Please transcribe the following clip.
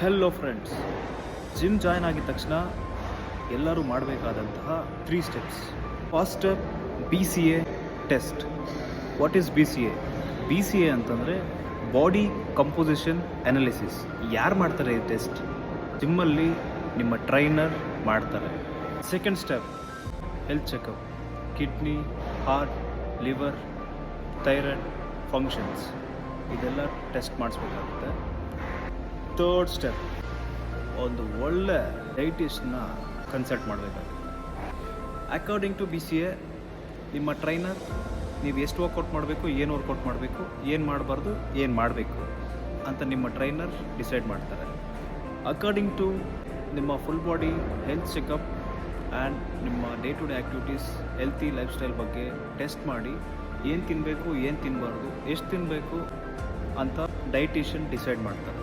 Hello friends, gym join ಆಗಿದ ತಕ್ಷಣ ಎಲ್ಲರೂ ಮಾಡಬೇಕಾದಂತಹ 3 steps. First step BCA test. What is BCA? BCA ಅಂತಂದರೆ body composition analysis. ಯಾರು ಮಾಡ್ತಾರೆ ಈ ಟೆಸ್ಟ್? ಜಿಮ್ಮಲ್ಲಿ ನಿಮ್ಮ ಟ್ರೈನರ್ ಮಾಡ್ತಾರೆ. Second step health checkup. Kidney, heart, liver, thyroid functions ಇದೆಲ್ಲ ಟೆಸ್ಟ್ ಮಾಡಿಸ್ಬೇಕಾಗುತ್ತೆ. ಥರ್ಡ್ ಸ್ಟೆಪ್ ಒಂದು ಒಳ್ಳೆ ಡೈಟಿಷನ್ನ ಕನ್ಸಲ್ಟ್ ಮಾಡಬೇಕಾಗುತ್ತೆ. ಅಕಾರ್ಡಿಂಗ್ ಟು BCA ನಿಮ್ಮ ಟ್ರೈನರ್ ನೀವು ಎಷ್ಟು ವರ್ಕೌಟ್ ಮಾಡಬೇಕು, ಏನು ವರ್ಕೌಟ್ ಮಾಡಬೇಕು, ಏನು ಮಾಡಬಾರ್ದು, ಏನು ಮಾಡಬೇಕು ಅಂತ ನಿಮ್ಮ ಟ್ರೈನರ್ ಡಿಸೈಡ್ ಮಾಡ್ತಾರೆ. ಅಕಾರ್ಡಿಂಗ್ ಟು ನಿಮ್ಮ full body health checkup and ನಿಮ್ಮ day to day activities, healthy lifestyle ಬಗ್ಗೆ ಟೆಸ್ಟ್ ಮಾಡಿ ಏನು ತಿನ್ನಬೇಕು, ಏನು ತಿನ್ನಬಾರ್ದು, ಎಷ್ಟು ತಿನ್ನಬೇಕು ಅಂತ ಡೈಟಿಷಿಯನ್ ಡಿಸೈಡ್ ಮಾಡ್ತಾರೆ.